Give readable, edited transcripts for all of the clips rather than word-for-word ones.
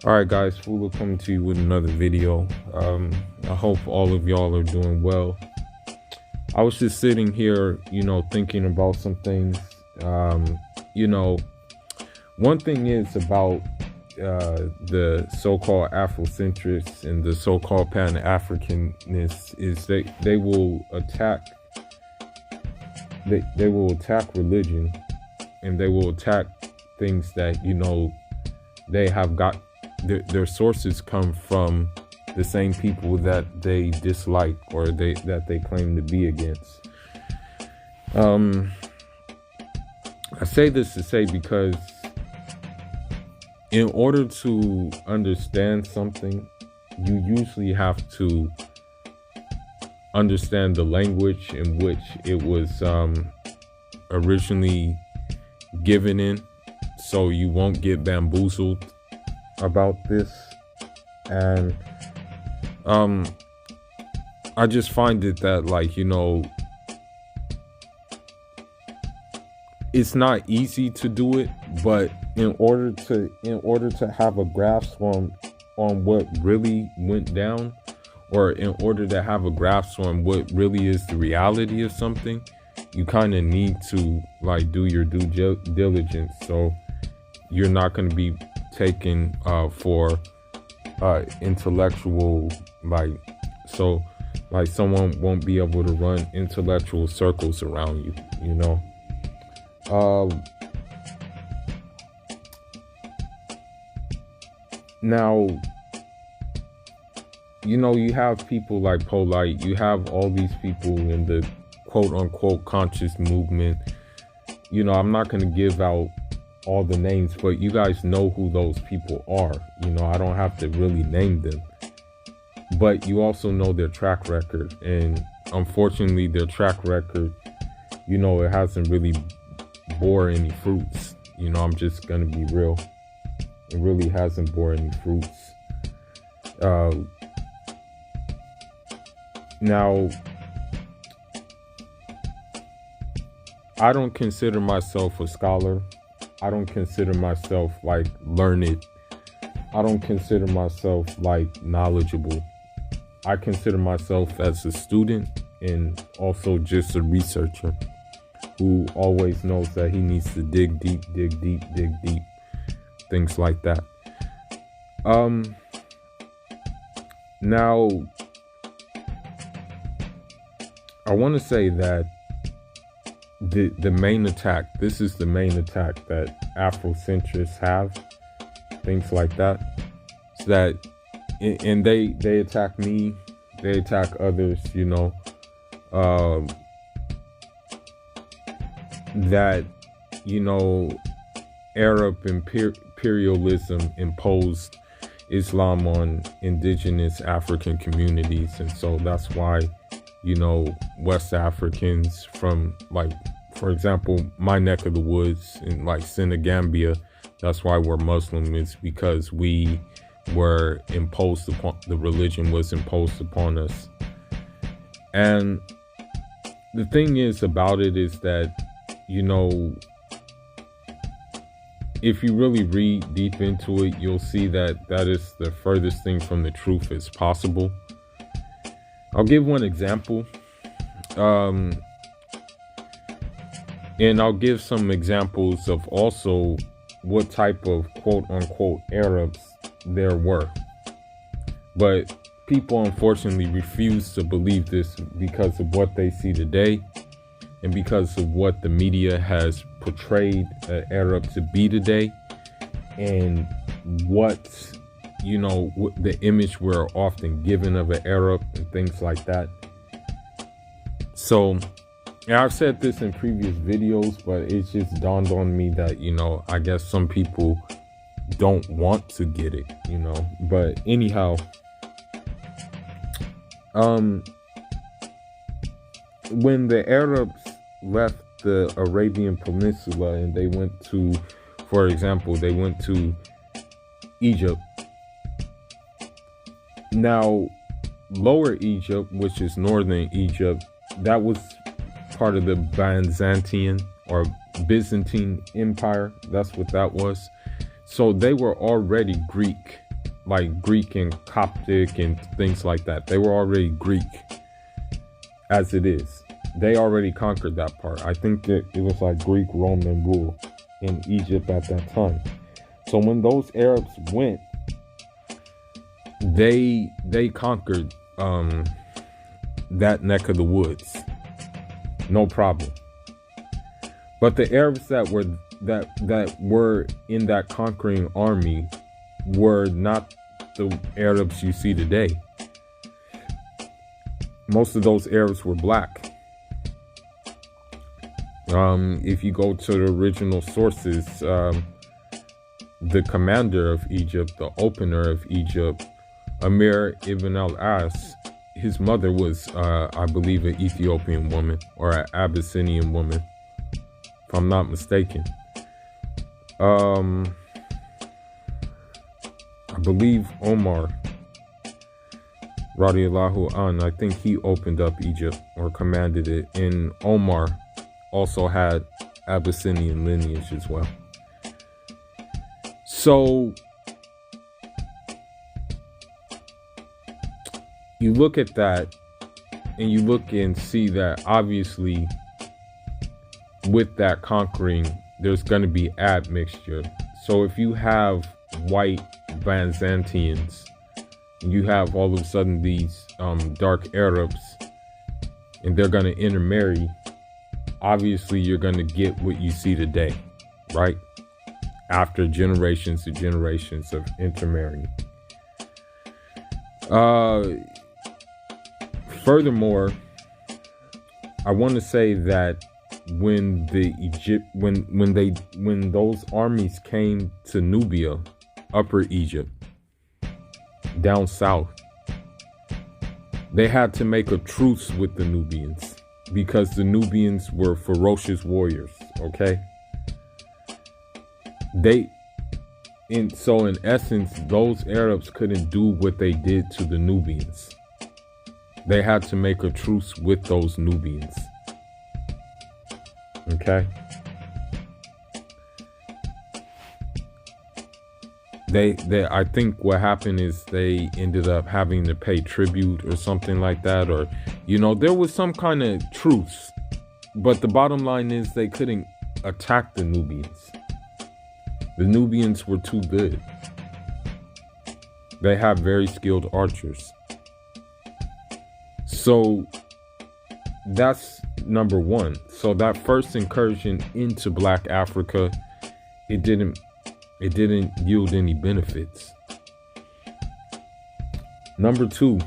All right, guys, Fula coming to you with another video. I hope all of y'all are doing well. I was just sitting here, thinking about some things. You know, one thing is about the so-called Afrocentrists and the so-called Pan-Africanists is they will attack. They will attack religion, and they will attack things that they have got. Their sources come from the same people that they dislike or that they claim to be against. I say this to say because in order to understand something, you usually have to understand the language in which it was originally given in, so you won't get bamboozled about this. And I just find it that it's not easy to do it, but in order to have a grasp on what really went down, or in order to have a grasp on what really is the reality of something, you kind of need to do your due diligence, so you're not going to be taken for intellectual, someone won't be able to run intellectual circles around you. Now, you have people like Polite, you have all these people in the quote unquote conscious movement. I'm not going to give out all the names, but you guys know who those people are. I don't have to really name them, but you also know their track record, and unfortunately their track record, it hasn't really bore any fruits. I'm just gonna be real, it really hasn't bore any fruits. Now, I don't consider myself a scholar. I don't consider myself learned. I don't consider myself knowledgeable. I consider myself as a student and also just a researcher who always knows that he needs to dig deep, things like that. Now, I want to say that the main attack, this is the main attack that Afrocentrists have, things like that, so that, and they attack me, they attack others, that Arab imperialism imposed Islam on indigenous African communities, and so that's why West Africans from, for example, my neck of the woods in Senegambia, that's why we're Muslim, is because we were imposed upon, the religion was imposed upon us. And the thing is about it is that, if you really read deep into it, you'll see that that is the furthest thing from the truth as possible. I'll give one example, and I'll give some examples of also what type of quote unquote Arabs there were. But people unfortunately refuse to believe this because of what they see today, and because of what the media has portrayed an Arab to be today, and what the image we're often given of an Arab and things like that. So, and I've said this in previous videos, but it just dawned on me that, I guess some people don't want to get it, but anyhow, when the Arabs left the Arabian Peninsula and they went to, for example, they went to Egypt. Now, Lower Egypt, which is northern Egypt, that was part of the Byzantine or Byzantine Empire. That's what that was. So they were already Greek. like Greek and Coptic and things like that. They were already Greek as it is. They already conquered that part. I think that it was like Greek Roman rule in Egypt at that time. So when those Arabs went, they conquered that neck of the woods, no problem. But the Arabs that were in that conquering army were not the Arabs you see today. Most of those Arabs were black. If you go to the original sources, the commander of Egypt, the opener of Egypt, Amir ibn al-As, his mother was, I believe, an Ethiopian woman or an Abyssinian woman, if I'm not mistaken. I believe Omar, radiallahu an, I think he opened up Egypt or commanded it, and Omar also had Abyssinian lineage as well. So you look at that and you look and see that obviously with that conquering, there's going to be admixture. So if you have white Byzantines, you have all of a sudden these dark Arabs, and they're going to intermarry, obviously you're going to get what you see today, right? After generations and generations of intermarrying. Furthermore, I want to say that when those armies came to Nubia, Upper Egypt, down south, they had to make a truce with the Nubians because the Nubians were ferocious warriors, okay? So in essence, those Arabs couldn't do what they did to the Nubians. They had to make a truce with those Nubians. Okay? I think what happened is they ended up having to pay tribute or something like that, or, there was some kind of truce. But the bottom line is they couldn't attack the Nubians. The Nubians were too good. They have very skilled archers. So that's number one. So that first incursion into Black Africa, it didn't yield any benefits. Number two,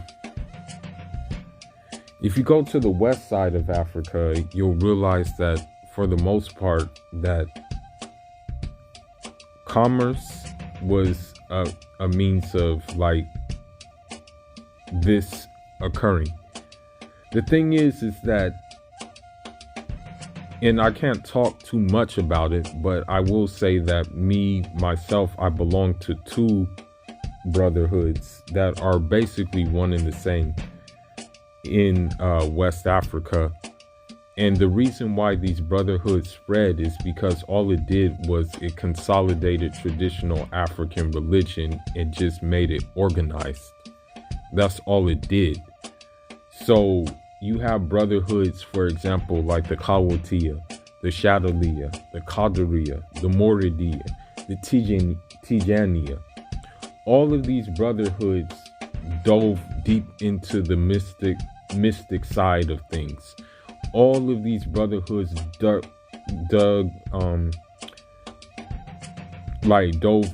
if you go to the west side of Africa, you'll realize that for the most part that commerce was a means of like this occurring. The thing is that, and I can't talk too much about it, but I will say that myself, I belong to two brotherhoods that are basically one and the same in West Africa. And the reason why these brotherhoods spread is because all it did was it consolidated traditional African religion and just made it organized. That's all it did. So you have brotherhoods, for example, like the Kawatiya, the Shadaliya, the Qadiriya, the Muridiya, the Tijaniya. All of these brotherhoods dove deep into the mystic side of things. All of these brotherhoods dove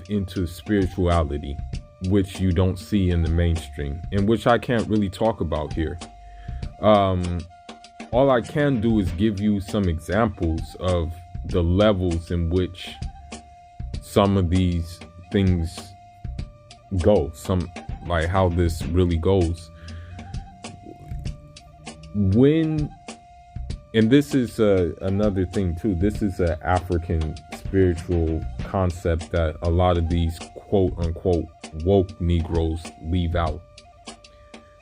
into spirituality, which you don't see in the mainstream, and which I can't really talk about here. All I can do is give you some examples of the levels in which some of these things go, like how this really goes. And this is another thing too. This is an African spiritual concept that a lot of these quote unquote woke Negroes leave out.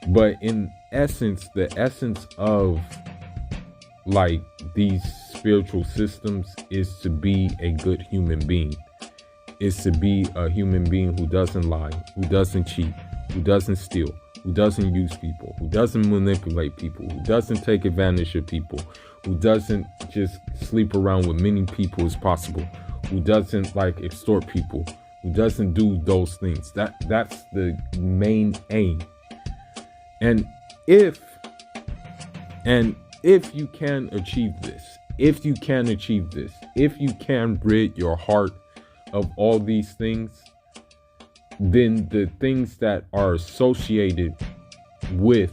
But in essence, the essence of these spiritual systems is to be a good human being, is to be a human being who doesn't lie, who doesn't cheat, who doesn't steal, who doesn't use people, who doesn't manipulate people, who doesn't take advantage of people, who doesn't just sleep around with many people as possible, who doesn't like extort people, who doesn't do those things. That's the main aim. And if you can achieve this, if you can rid your heart of all these things, then the things that are associated with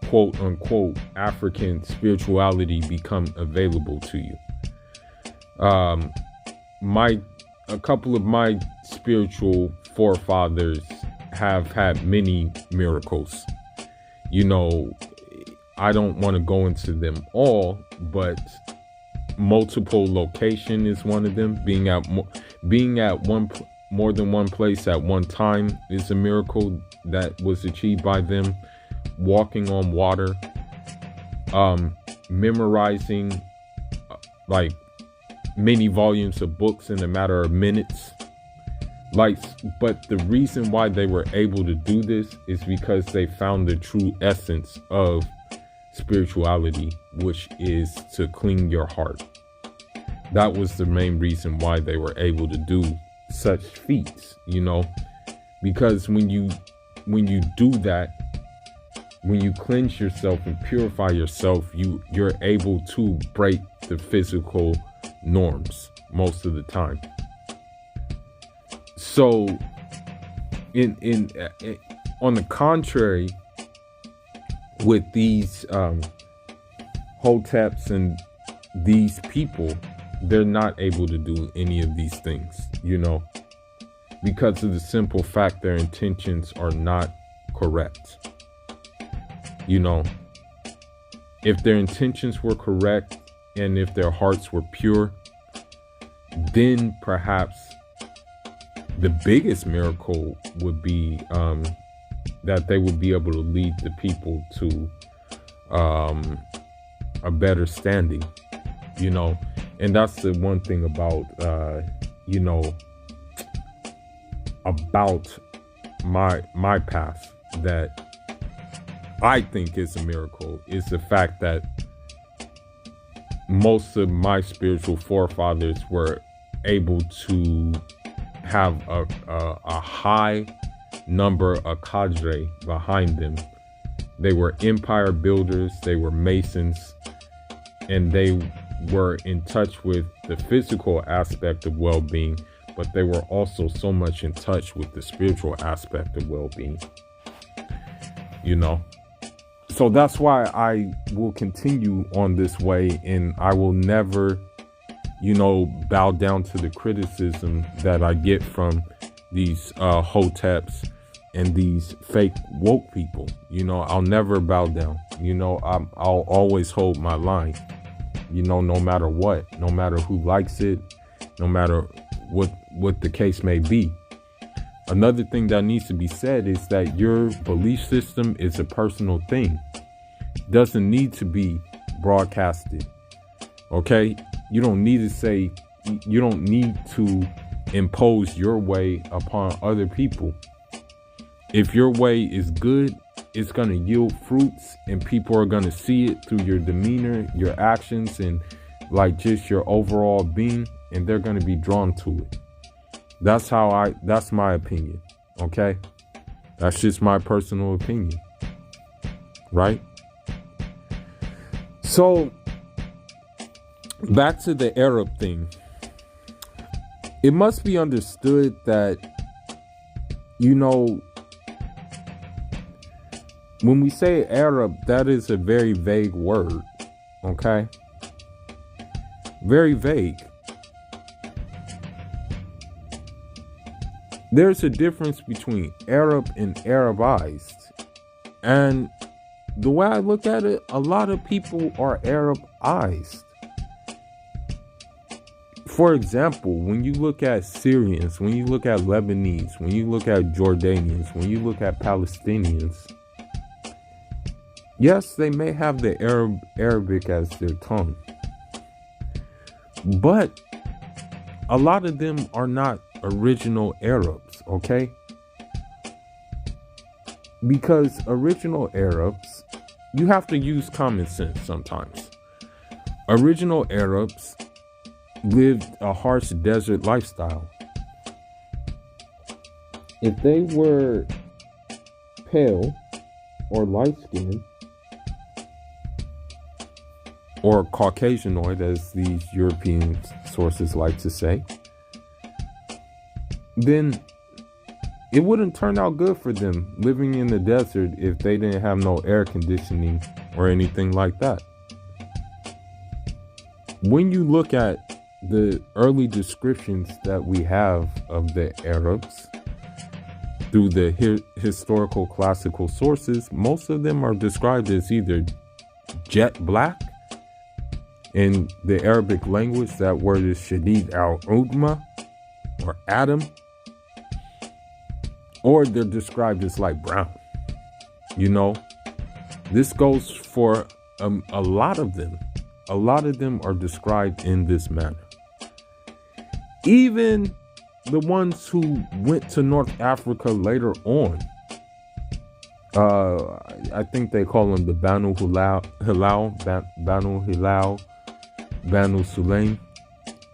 quote unquote African spirituality become available to you. A couple of my spiritual forefathers have had many miracles. You know, I don't want to go into them all, but multiple location is one of them. Being at more than one place at one time is a miracle that was achieved by them. Walking on water, memorizing like many volumes of books in a matter of minutes. But the reason why they were able to do this is because they found the true essence of spirituality, which is to clean your heart. That was the main reason why they were able to do such feats, you know, because when you do that, when you cleanse yourself and purify yourself, you're able to break the physical norms most of the time. So on the contrary, with these hoteps and these people, they're not able to do any of these things, you know, because of the simple fact their intentions are not correct. You know, if their intentions were correct and if their hearts were pure, then perhaps the biggest miracle would be that they would be able to lead the people to a better standing, you know. And that's the one thing about, you know, about my path that I think is a miracle, is the fact that most of my spiritual forefathers were able to have a high number of cadre behind them. They were empire builders, they were masons, and they were in touch with the physical aspect of well-being, but they were also so much in touch with the spiritual aspect of well-being, you know. So that's why I will continue on this way, and I will never, you know, bow down to the criticism that I get from these hoteps and these fake woke people. You know, I'll never bow down. You know, I'll always hold my line, you know, no matter what, no matter who likes it, no matter what the case may be. Another thing that needs to be said is that your belief system is a personal thing. It doesn't need to be broadcasted. Okay? You don't need to impose your way upon other people. If your way is good, it's going to yield fruits, and people are going to see it through your demeanor, your actions, and like just your overall being, and they're going to be drawn to it. That's my opinion. Okay? That's just my personal opinion. Right? So, back to the Arab thing. It must be understood that, you know, when we say Arab, that is a very vague word. Okay? Very vague. There's a difference between Arab and Arabized. And the way I look at it, a lot of people are Arabized. For example, when you look at Syrians, when you look at Lebanese, when you look at Jordanians, when you look at Palestinians, yes, they may have the Arabic as their tongue, but a lot of them are not original Arabs, okay? Because original Arabs, you have to use common sense sometimes. Original Arabs lived a harsh desert lifestyle. If they were pale or light-skinned, or Caucasianoid, as these European sources like to say, then it wouldn't turn out good for them living in the desert if they didn't have no air conditioning or anything like that. When you look at the early descriptions that we have of the Arabs through the historical classical sources, most of them are described as either jet black. In the Arabic language, that word is Shadid al-Udma, or Adam, or they're described as light brown. You know, this goes for a lot of them. A lot of them are described in this manner. Even the ones who went to North Africa later on, I think they call them the Banu Hilal, Banu Sulaim.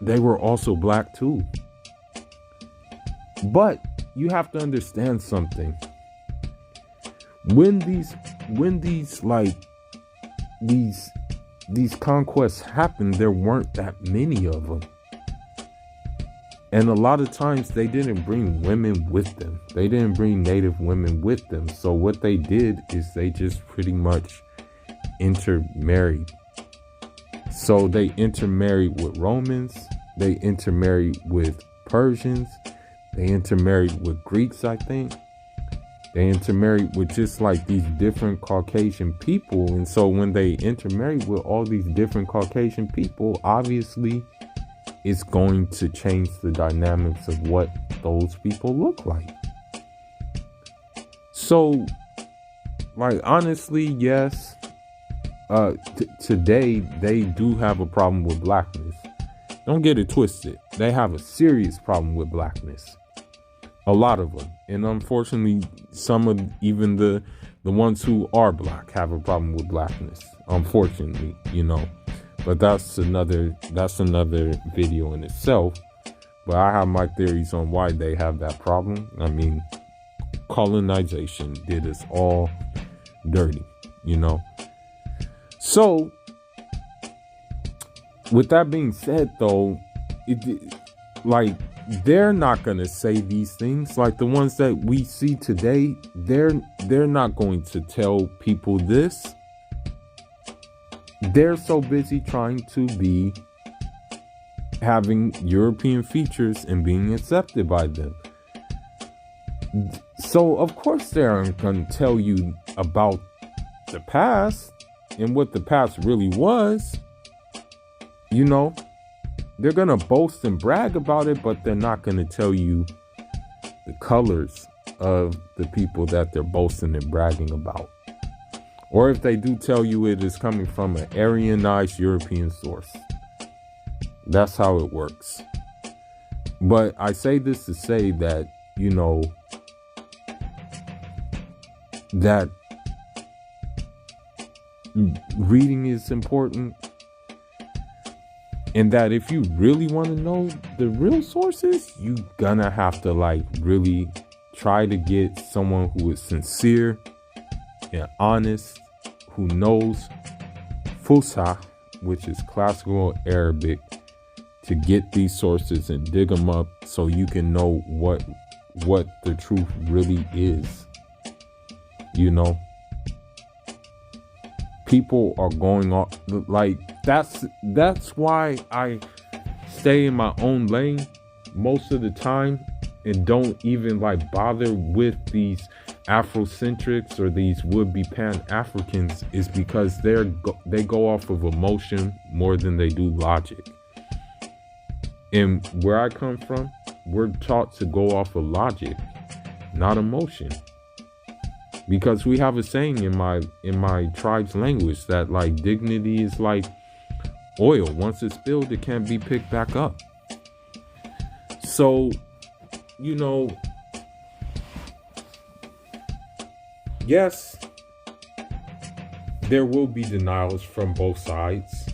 They were also black too. But you have to understand something. When these conquests happened, there weren't that many of them. And a lot of times they didn't bring women with them. They didn't bring native women with them. So what they did is they just pretty much intermarried. So they intermarried with Romans. They intermarried with Persians. They intermarried with Greeks, I think. They intermarried with just like these different Caucasian people. And so when they intermarried with all these different Caucasian people, obviously it's going to change the dynamics of what those people look like. So, like, honestly, yes, today they do have a problem with blackness. Don't get it twisted. They have a serious problem with blackness. A lot of them. And unfortunately, some of even the ones who are black have a problem with blackness. Unfortunately, you know. But that's another video in itself. But I have my theories on why they have that problem. I mean, colonization did us all dirty, you know. So, with that being said, though, they're not gonna say these things. Like the ones that we see today, they're not going to tell people this. They're so busy trying to be having European features and being accepted by them. So of course they aren't going to tell you about the past and what the past really was. You know, they're going to boast and brag about it, but they're not going to tell you the colors of the people that they're boasting and bragging about. Or if they do tell you, it is coming from an Aryanized European source. That's how it works. But I say this to say that, you know, that reading is important. And that if you really want to know the real sources, you gonna have to like really try to get someone who is sincere and honest, who knows Fusha, which is classical Arabic, to get these sources and dig them up so you can know what the truth really is. You know, people are going on like that's why I stay in my own lane most of the time and don't even like bother with these Afrocentrics or these would-be Pan-Africans, is because they go off of emotion more than they do logic. And where I come from, we're taught to go off of logic, not emotion. Because we have a saying in my tribe's language that like dignity is like oil. Once it's spilled, it can't be picked back up. So you know, yes, there will be denials from both sides.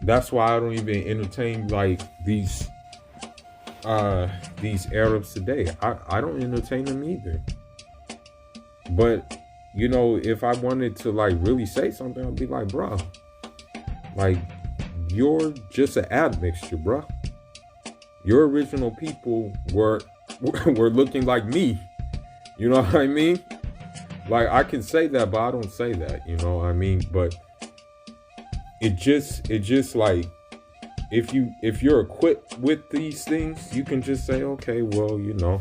That's why I don't even entertain like these Arabs today. I don't entertain them either. But you know, if I wanted to like really say something, I'd be like, bro, like you're just an admixture, bro. Your original people were looking like me. You know what I mean? Like I can say that, but I don't say that. You know what I mean? But it just like if you're equipped with these things, you can just say, okay, well, you know,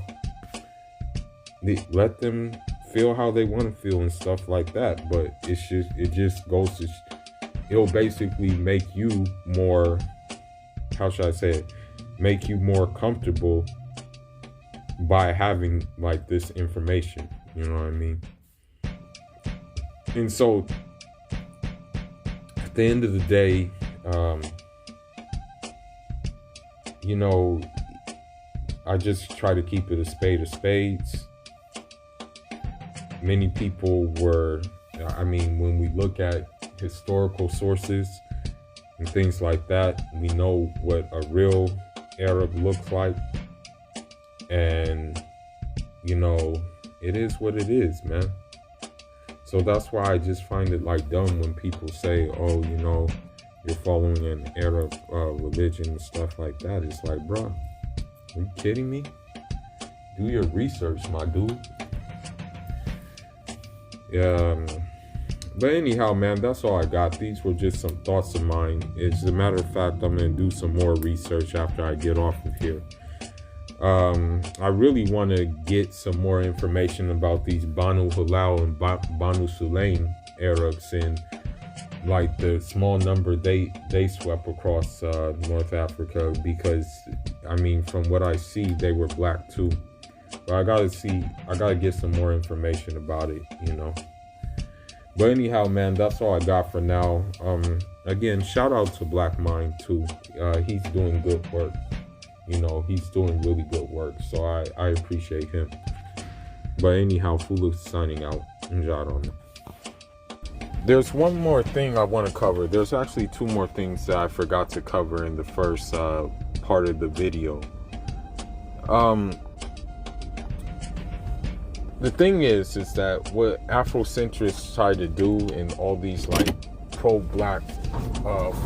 let them feel how they want to feel and stuff like that. But it just goes to it'll basically make you more, how should I say it, make you more comfortable by having like this information. You know what I mean? And so at the end of the day, you know, I just try to keep it a spade of spades. Many people were, I mean, when we look at historical sources and things like that, we know what a real Arab looks like. And, you know, it is what it is, man. So that's why I just find it like dumb when people say, oh, you know, you're following an Arab religion and stuff like that. It's like, bro, are you kidding me? Do your research, my dude. But anyhow, man, that's all I got. These were just some thoughts of mine. As a matter of fact, I'm going to do some more research after I get off of here. I really want to get some more information about these Banu Halal and Banu Sulaim Arabs and like the small number they swept across North Africa, because I mean, from what I see, they were black too. But I gotta get some more information about it, you know. But anyhow, man, that's all I got for now. Again, shout out to Black Mind too. He's doing good work. You know, he's doing really good work. So I appreciate him. But anyhow, Fulu signing out. Njangen. There's one more thing I want to cover. There's actually two more things that I forgot to cover in the first part of the video. The thing is that what Afrocentrists try to do and all these like pro-black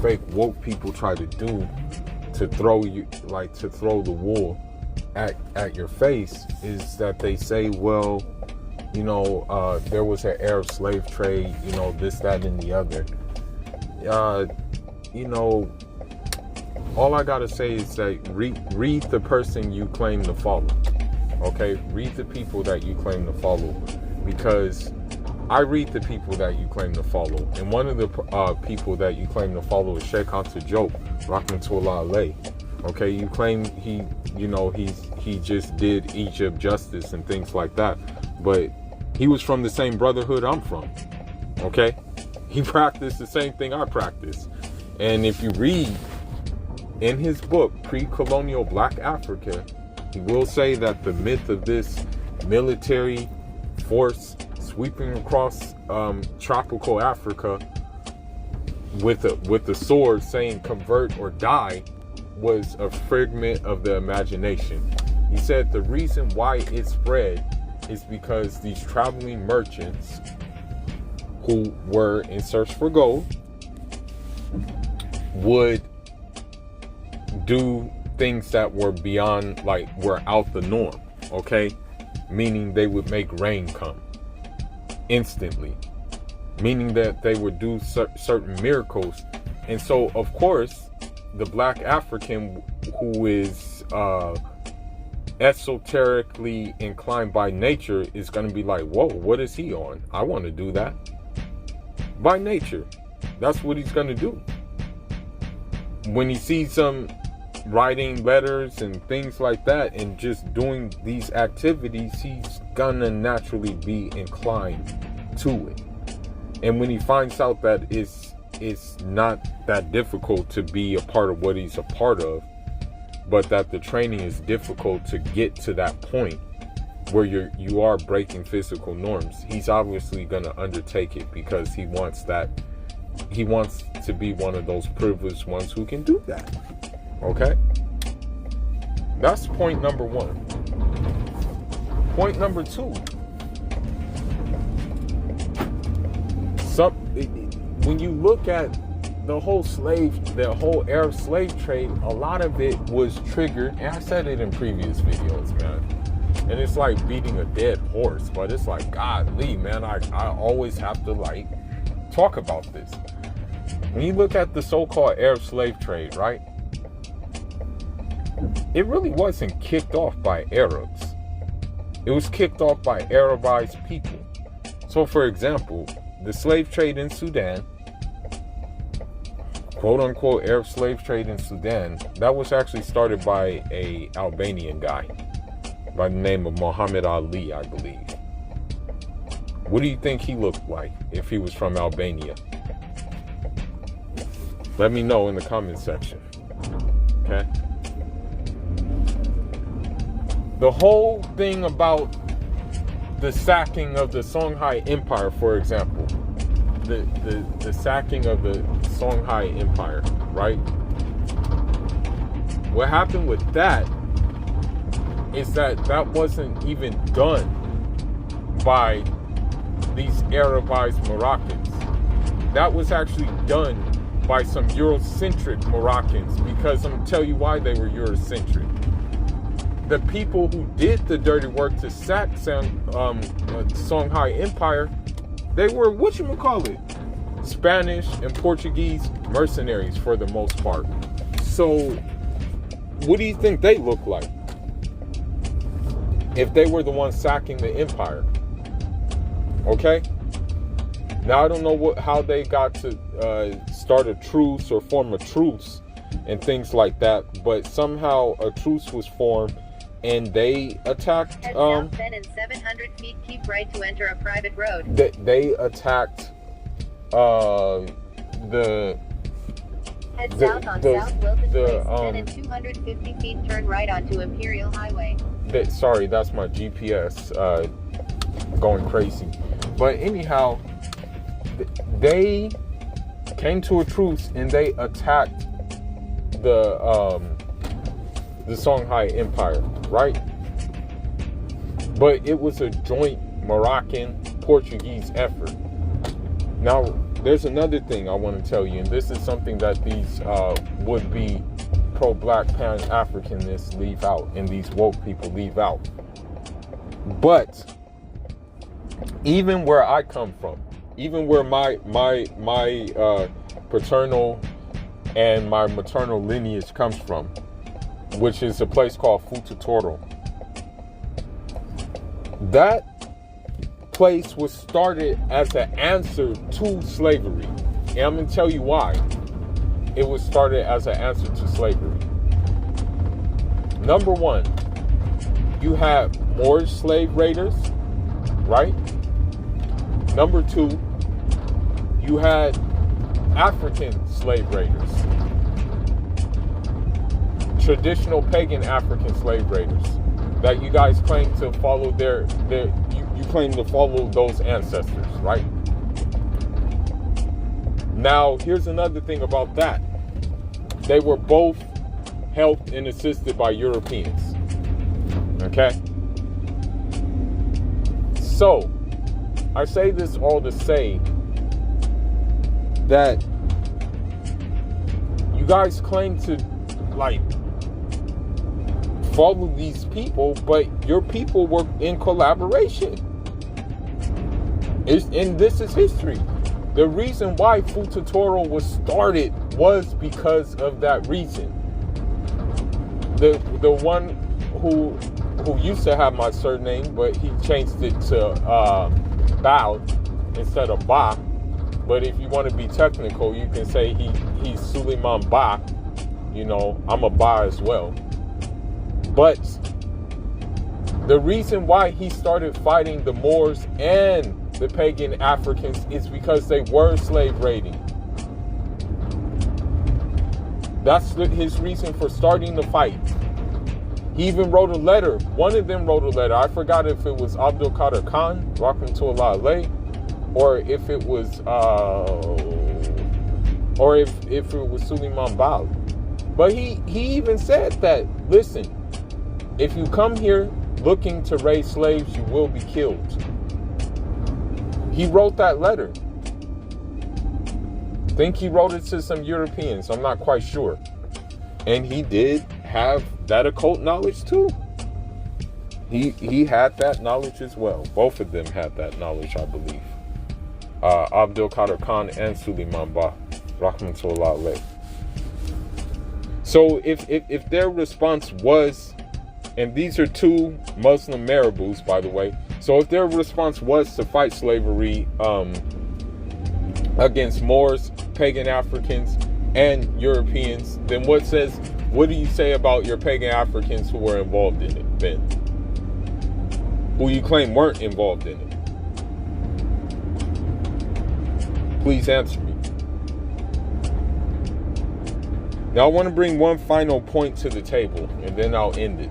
fake woke people try to do to throw the wool at your face is that they say, well, you know, there was an Arab slave trade, you know, this, that, and the other. You know, all I gotta say is that read the person you claim to follow. Okay, read the people that you claim to follow, because I read the people that you claim to follow, and one of the people that you claim to follow is Sheikh Anta Diop, Rahmatullah alayh. Okay, you claim he just did Egypt justice and things like that, but he was from the same brotherhood I'm from. Okay, he practiced the same thing I practice, and if you read in his book Pre-Colonial Black Africa, he will say that the myth of this military force sweeping across tropical Africa with a sword saying convert or die was a figment of the imagination. He said the reason why it spread is because these traveling merchants who were in search for gold would do things that were beyond, like, were out the norm, okay? Meaning they would make rain come instantly, meaning that they would do certain miracles. And so, of course, the black African who is esoterically inclined by nature is going to be like, whoa, what is he on? I want to do that. By nature, that's what he's going to do. When he sees some writing letters and things like that and just doing these activities, he's gonna naturally be inclined to it. And when he finds out that it's not that difficult to be a part of what he's a part of, but that the training is difficult to get to that point where you are breaking physical norms. He's obviously going to undertake it because he wants to be one of those privileged ones who can do that. Okay? That's point number one. Point number two. When you look at the whole Arab slave trade, a lot of it was triggered, and I said it in previous videos, man. And it's like beating a dead horse, but it's like, golly, man, I always have to like talk about this. When you look at the so-called Arab slave trade, right? It really wasn't kicked off by Arabs. It was kicked off by Arabized people. So, for example, the slave trade in Sudan, quote-unquote Arab slave trade in Sudan, that was actually started by a Albanian guy by the name of Muhammad Ali, I believe. What do you think he looked like if he was from Albania? Let me know in the comment section. Okay? The whole thing about the sacking of the Songhai Empire, for example, the sacking of the Songhai Empire, right? What happened with that is that wasn't even done by these Arabized Moroccans. That was actually done by some Eurocentric Moroccans, because I'm gonna tell you why they were Eurocentric. The people who did the dirty work to sack Songhai Empire, they were, Spanish and Portuguese mercenaries for the most part. So, what do you think they look like if they were the ones sacking the empire? Okay? Now, I don't know how they got to start a truce or form a truce and things like that, but somehow a truce was formed and they attacked. Head south, then in 700 feet, keep right to enter a private road. They attacked the. Head south on South Wilton Place, then in 250 feet, turn right onto Imperial Highway. Sorry, that's my GPS going crazy. But anyhow, they came to a truce and they attacked the Songhai Empire, right? But it was a joint Moroccan-Portuguese effort. Now, there's another thing I want to tell you, and this is something that these would-be pro-Black Pan-Africanists leave out, and these woke people leave out. But even where I come from, even where my paternal and my maternal lineage comes from, which is a place called Fututoro, that place was started as an answer to slavery. And I'm going to tell you why it was started as an answer to slavery. Number one, you had Moorish slave raiders, right? Number two, you had African slave raiders. Traditional pagan African slave raiders that you guys claim to follow you claim to follow those ancestors, right? Now, here's another thing about that. They were both helped and assisted by Europeans. Okay? So, I say this all to say that you guys claim to, like, follow these people, but your people were in collaboration. And this is history. The reason why Fututoro was started was because of that reason. The one who used to have my surname, but he changed it to Bao instead of Ba. But if you want to be technical, you can say he's Suleiman Ba. You know, I'm a Ba as well. But the reason why he started fighting the Moors and the pagan Africans is because they were slave raiding. That's his reason for starting the fight. He even wrote a letter. One of them wrote a letter. I forgot if it was Abdul Qadir Khan, Rahmatullah alayh, or if it was Suleiman Bal. But he even said that, listen, if you come here looking to raise slaves, you will be killed. He wrote that letter. I think he wrote it to some Europeans. I'm not quite sure. And he did have that occult knowledge too. He had that knowledge as well. Both of them had that knowledge, I believe. Abdul Qadir Khan and Suleiman Ba, Rahmatullah alayh. So if their response was, and these are two Muslim marabouts, by the way, so if their response was to fight slavery against Moors, pagan Africans, and Europeans, then what do you say about your pagan Africans who were involved in it, then? Who you claim weren't involved in it? Please answer me. Now I want to bring one final point to the table, and then I'll end it.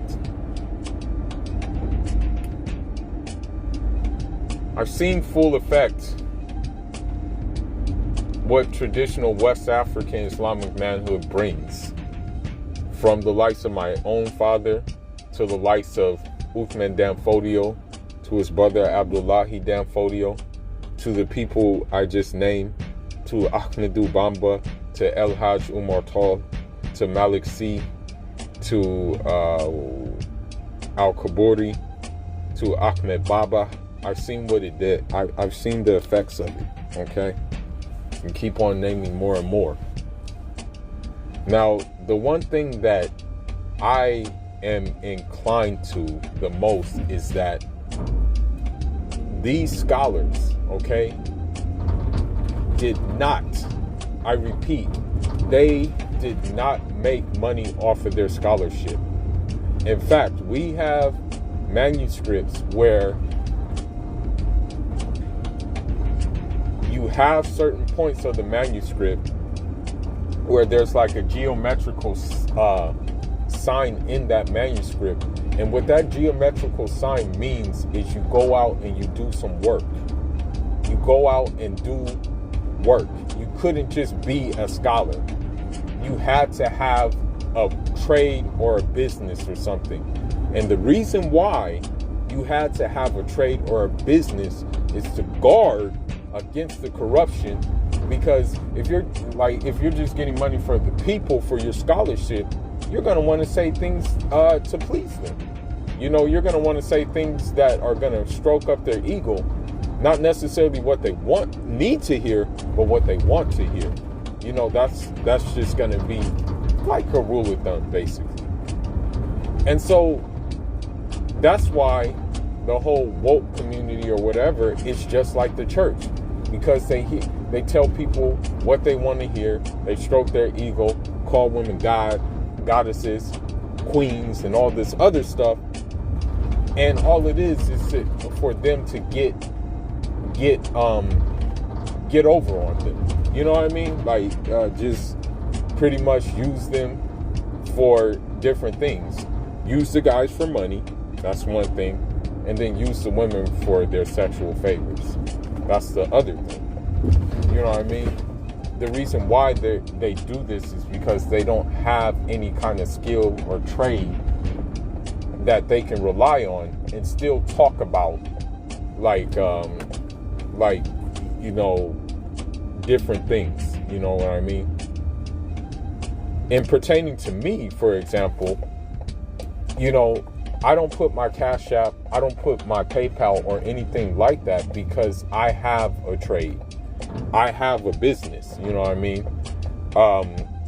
I've seen full effect what traditional West African Islamic manhood brings, from the likes of my own father to the likes of Uthman Danfodio, to his brother Abdullahi Danfodio, to the people I just named, to Ahmadu Bamba, to El Hajj Umar Tal, to Malik C, to Al Kaburi, to Ahmed Baba. I've seen what it did. I've seen the effects of it, okay? And keep on naming more and more. Now, the one thing that I am inclined to the most is that these scholars, okay, did not, I repeat, they did not make money off of their scholarship. In fact, we have manuscripts where you have certain points of the manuscript where there's like a geometrical sign in that manuscript. And what that geometrical sign means is you go out and you do some work. You go out and do work. You couldn't just be a scholar. You had to have a trade or a business or something. And the reason why you had to have a trade or a business is to guard against the corruption. Because if you're just getting money for the people for your scholarship, you're going to want to say things to please them. You know, you're going to want to say things that are going to stroke up their ego, not necessarily what they need to hear, but what they want to hear. You know, that's just going to be like a rule of thumb, basically. And so that's why the whole woke community or whatever is just like the church, because they tell people what they want to hear. They stroke their ego, call women goddesses, queens, and all this other stuff. And all it is for them to get over on them. You know what I mean? Like, just pretty much use them for different things. Use the guys for money. That's one thing. And then use the women for their sexual favors. That's the other thing. You know what I mean? The reason why they do this is because they don't have any kind of skill or trade that they can rely on and still talk about you know, different things. You know what I mean? And pertaining to me, for example, you know, I don't put my Cash App, I don't put my PayPal or anything like that because I have a trade. I have a business, you know what I mean?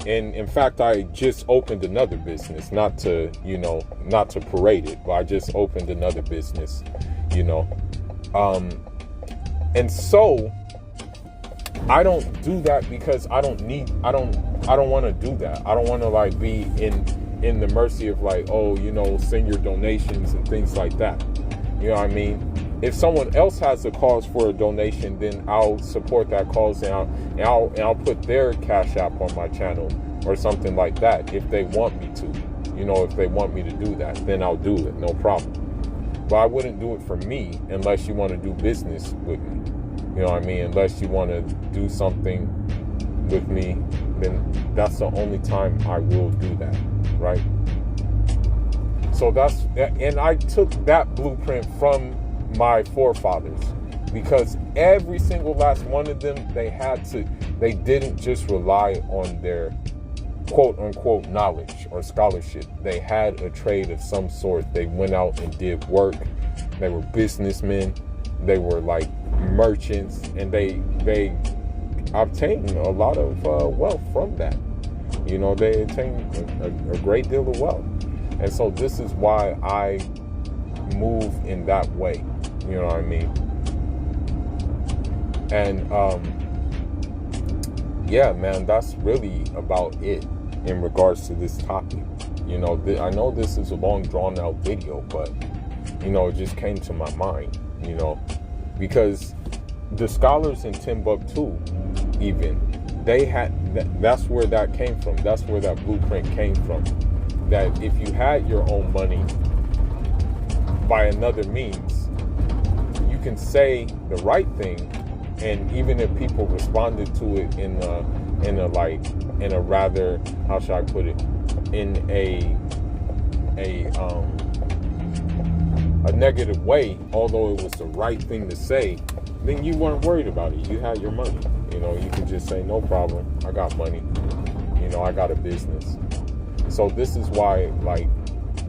And in fact, I just opened another business, not to parade it, but I just opened another business, you know? And so I don't do that because I don't want to do that. I don't want to like be in the mercy of like, oh, you know, send your donations and things like that. You know what I mean? If someone else has a cause for a donation, then I'll support that cause and I'll put their Cash App on my channel or something like that. If they want me to, if they want me to do that, then I'll do it, no problem. But I wouldn't do it for me unless you want to do business with me. You know what I mean? Unless you want to do something with me, then that's the only time I will do that, right? So and I took that blueprint from my forefathers, because every single last one of them, they didn't just rely on their quote unquote knowledge or scholarship. They had a trade of some sort. They went out and did work. They were businessmen. They were like merchants, and they obtained a lot of wealth from that. They attained a great deal of wealth. And so this is why I move in that way. You know what I mean? And yeah, man, that's really about it in regards to this topic. I know this is a long drawn out video, but it just came to my mind, because the scholars in Timbuktu, even, that's where that came from. That's where that blueprint came from. That if you had your own money by another means, you can say the right thing, and even if people responded to it in a rather, how should I put it, in a negative way, although it was the right thing to say, then you weren't worried about it. You had your money. You could just say, no problem, I got money. I got a business. So this is why,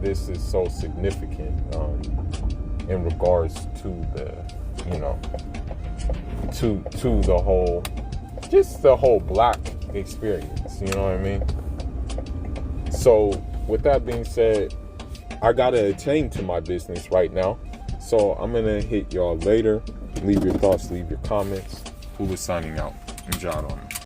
this is so significant in regards to the, to the whole, just the whole black experience. You know what I mean? So with that being said, I gotta attend to my business right now. So I'm gonna hit y'all later. Leave your thoughts, leave your comments. Who was signing out? Njangen.